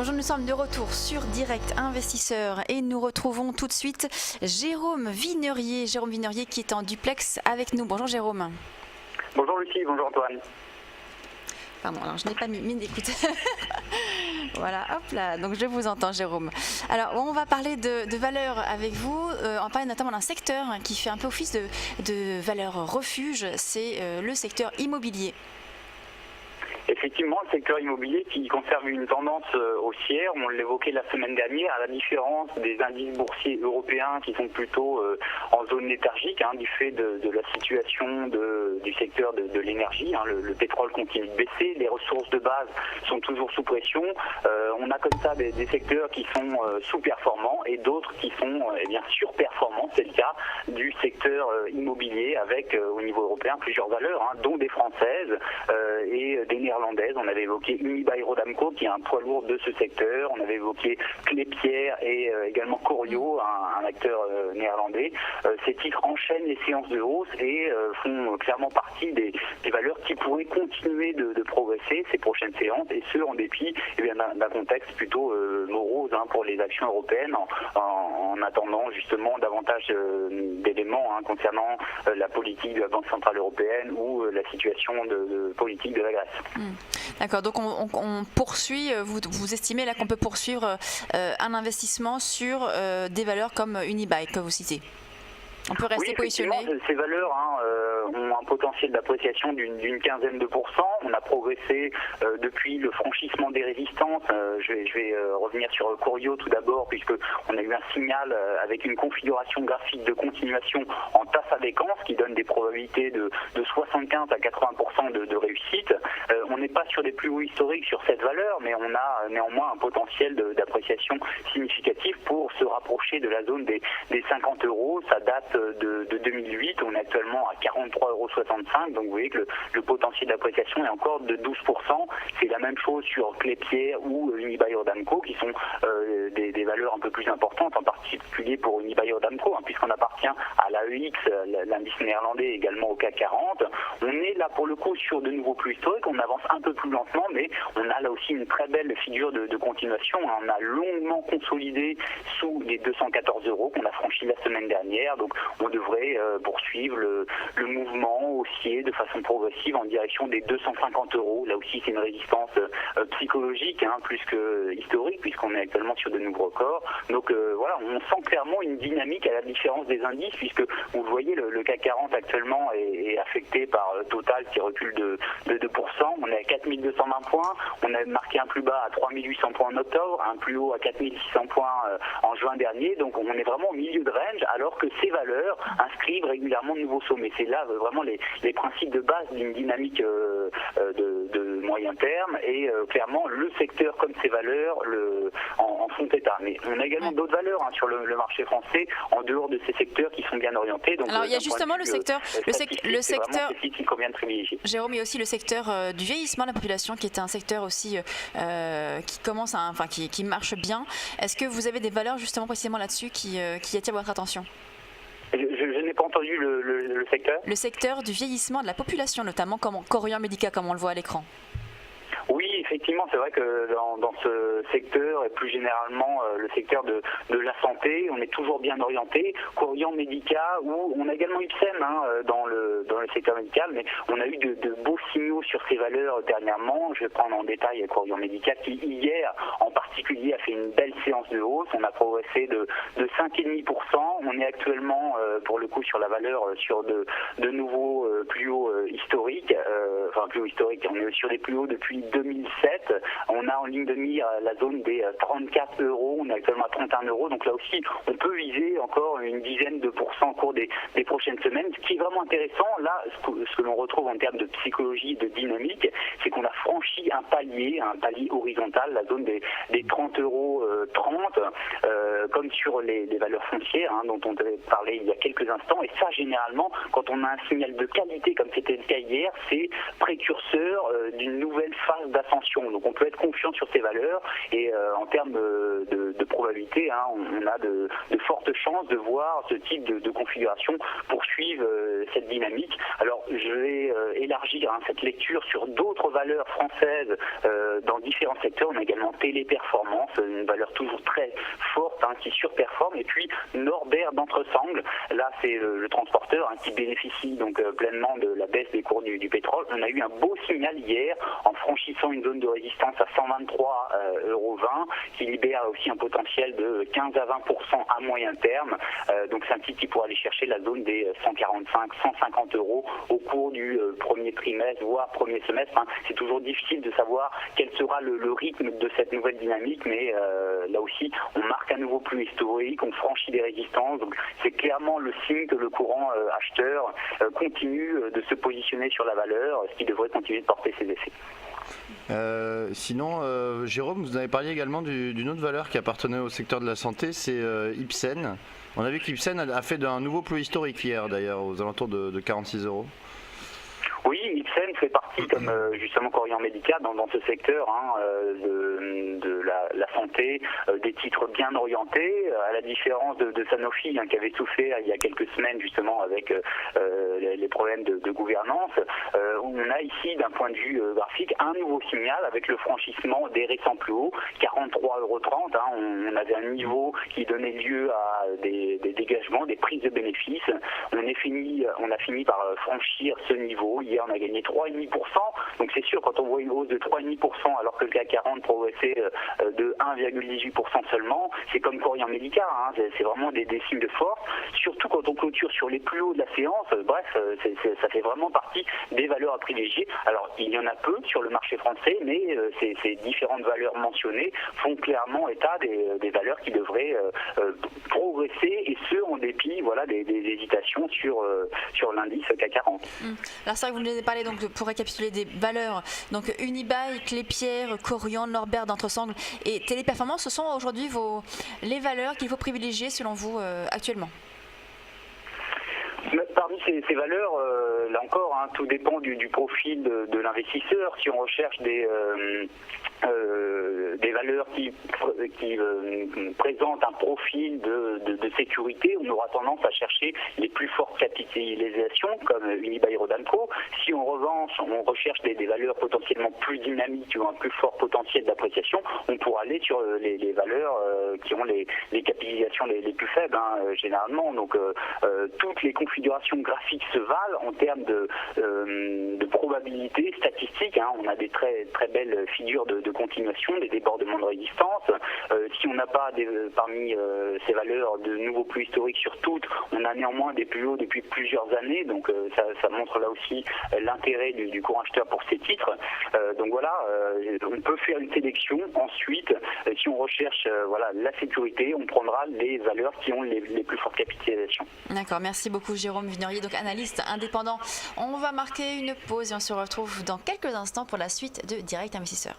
Bonjour, nous sommes de retour sur Direct Investisseur et nous retrouvons tout de suite Jérôme Vinerier. Jérôme Vinerier qui est en duplex avec nous. Bonjour Jérôme. Bonjour Lucie, bonjour Antoine. Pardon, alors je n'ai pas mis d'écoute. Voilà, hop là, donc je vous entends Jérôme. Alors on va parler de valeurs avec vous, on parle notamment d'un secteur qui fait un peu office de valeur refuge, c'est le secteur immobilier. Effectivement, le secteur immobilier qui conserve une tendance haussière, on l'évoquait la semaine dernière, à la différence des indices boursiers européens qui sont plutôt en zone léthargique, du fait de la situation du secteur de l'énergie. Le pétrole continue de baisser, les ressources de base sont toujours sous pression. On a comme ça des secteurs qui sont sous-performants et d'autres qui sont surperformants. C'est le cas du secteur immobilier avec au niveau européen plusieurs valeurs, dont des françaises et des néerlandaises. On avait évoqué Unibail-Rodamco qui est un poids lourd de ce secteur. On avait évoqué Klépierre et également Corio, un acteur néerlandais. Ces titres enchaînent les séances de hausse et font clairement partie des valeurs qui pourraient continuer de progresser ces prochaines séances, et ce en dépit d'un contexte plutôt morose pour les actions européennes en attendant justement davantage d'éléments concernant la politique de la Banque Centrale Européenne ou la situation de politique de la Grèce. D'accord, donc on poursuit, vous estimez là qu'on peut poursuivre un investissement sur des valeurs comme Unibail que vous citez? On peut rester positionné. Ces valeurs ont un potentiel d'appréciation d'une quinzaine de pourcents. On a progressé depuis le franchissement des résistances. Je vais revenir sur Corio tout d'abord, puisqu'on a eu un signal avec une configuration graphique de continuation en tasse à décance qui donne des probabilités de 75 à 80% de réussite. On n'est pas sur des plus hauts historiques sur cette valeur, mais on a néanmoins un potentiel d'appréciation significatif pour se rapprocher de la zone des 50 €. Ça date de 2008, on est actuellement à 43,65 €, donc vous voyez que le potentiel d'appréciation est encore de 12%. C'est la même chose sur Klépierre ou Unibail-Rodamco qui sont des valeurs un peu plus importantes, en particulier pour Unibail-Rodamco, puisqu'on appartient à l'AEX, l'indice néerlandais, également au CAC 40. On est là pour le coup sur de nouveaux plus historiques, on avance un peu plus lentement, mais on a là aussi une très belle figure de continuation. On a longuement consolidé sous les 214 € qu'on a franchi la semaine dernière, donc on devrait poursuivre le mouvement haussier de façon progressive en direction des 250 €. Là aussi, c'est une résistance psychologique plus que historique, puisqu'on est actuellement sur de nouveaux records. Donc voilà, on sent clairement une dynamique à la différence des indices, puisque vous le voyez, le CAC 40 actuellement est affecté par Total qui recule de 2%. On est à 4220 points. On a marqué un plus bas à 3800 points en octobre, un plus haut à 4600 points en juin dernier. Donc on est vraiment au milieu de range, alors que ces valeurs inscrivent régulièrement de nouveaux sommets. C'est là vraiment les principes de base d'une dynamique de moyen terme, et clairement le secteur comme ces valeurs en font état. Mais on a également d'autres valeurs sur le marché français en dehors de ces secteurs qui sont bien orientés. Donc, alors il y a justement le secteur qu'il convient de privilégier. Jérôme, il y a aussi le secteur du vieillissement de la population qui est un secteur aussi qui commence qui marche bien. Est-ce que vous avez des valeurs justement précisément là-dessus qui attirent votre attention? Je n'ai pas entendu le secteur. Le secteur du vieillissement de la population, notamment comme Korian Medica, comme on le voit à l'écran. Oui, effectivement, c'est vrai que dans ce secteur et plus généralement le secteur de la santé, on est toujours bien orienté. Korian Medica, où on a également Ipsen dans le secteur médical, mais on a eu de beaux signaux sur ces valeurs dernièrement. Je vais prendre en détail Korian Medica qui hier en particulier a fait une belle séance de hausse. On a progressé de 5,5%. On est actuellement pour le coup sur la valeur sur de nouveaux plus hauts historiques. Plus haut historique, on est sur les plus hauts depuis 2007. On a en ligne de mire la zone des 34 €. On est actuellement à 31 €. Donc là aussi, on peut viser encore une dizaine de pourcents au cours des prochaines semaines. Ce qui est vraiment intéressant, là, ce que l'on retrouve en termes de psychologie, de dynamique, c'est qu'on a franchi un palier horizontal, la zone des 30,30 €, comme sur les valeurs foncières dont on devait parler il y a quelques instants. Et ça, généralement, quand on a un signal de qualité comme c'était le cas hier, c'est précurseur d'une nouvelle phase d'ascension. Donc on peut être confiant sur ces valeurs, et en termes de probabilité, on a de fortes chances de voir ce type de configuration poursuivre cette dynamique. Alors je vais élargir cette lecture sur d'autres valeurs françaises dans différents secteurs. On a également Téléperformance performance, une valeur toujours très forte qui surperforme. Et puis Norbert d'Entresangles, là c'est le transporteur qui bénéficie donc pleinement de la baisse des cours du pétrole. On a eu un beau signal hier en franchissant une zone de résistance à 123,20 € qui libère aussi un potentiel de 15 à 20% à moyen terme. Donc c'est un titre qui pourra aller chercher la zone des 145-150 € au cours du premier trimestre, voire premier semestre. C'est toujours difficile de savoir quel sera le rythme de cette nouvelle dynamique, mais là aussi on marque un nouveau plus historique, on franchit des résistances, donc c'est clairement le signe que le courant acheteur continue de se positionner sur la valeur, ce qui devrait continuer de porter ses effets. Sinon, Jérôme, vous avez parlé également d'une autre valeur qui appartenait au secteur de la santé, c'est Ipsen. On a vu qu'Ipsen a fait un nouveau plus historique hier d'ailleurs, aux alentours de 46 €. Oui, Ipsen fait partie, comme justement Corian Medica, dans ce secteur de la santé, des titres bien orientés, à la différence de Sanofi qui avait souffert il y a quelques semaines justement avec les problèmes de gouvernance. On a ici, d'un point de vue graphique, un nouveau signal avec le franchissement des récents plus hauts, 43,30 €. On avait un niveau qui donnait lieu à des dégagements, des prises de bénéfices. On a fini par franchir ce niveau. Hier, on a gagné 3,5%. Donc c'est sûr, quand on voit une hausse de 3,5% alors que le CAC 40 progressait de 1,18% seulement, c'est comme Corian Medica, c'est vraiment des signes de force. Surtout quand on clôture sur les plus hauts de la séance, ça fait vraiment partie des valeurs à privilégier. Alors il y en a peu sur le marché français, mais ces différentes valeurs mentionnées font clairement état des valeurs qui devraient progresser, et ce en dépit des hésitations sur l'indice CAC 40. Alors c'est vrai que vous nous avez parlé, donc, pour récapituler, des valeurs, donc Unibail, Klépierre, Corian, Norbert d'Entresangles et Téléperformance. Ce sont aujourd'hui les valeurs qu'il faut privilégier selon vous actuellement? Parmi ces valeurs, là encore, tout dépend du profil de l'investisseur. Si on recherche des valeurs qui présentent un profil de sécurité, on aura tendance à chercher les plus fortes capitalisations comme Unibail Rodamco. Si en revanche on recherche des valeurs potentiellement plus dynamiques ou un plus fort potentiel d'appréciation, on pourra aller sur les valeurs qui ont les capitalisations les plus faibles généralement. Donc toutes les configurations graphiques se valent en termes de probabilité statistique. On a des très très belles figures de continuation, des débordements de résistance. Si on n'a pas parmi ces valeurs de nouveaux plus historiques sur toutes, on a néanmoins des plus hauts depuis plusieurs années. Donc ça montre là aussi l'intérêt du courant acheteur pour ces titres. Donc voilà, on peut faire une sélection. Ensuite, si on recherche la sécurité, on prendra les valeurs qui ont les plus fortes capitalisations. D'accord, merci beaucoup Jérôme Vignerier, donc analyste indépendant. On va marquer une pause et on se retrouve dans quelques instants pour la suite de Direct Investisseur.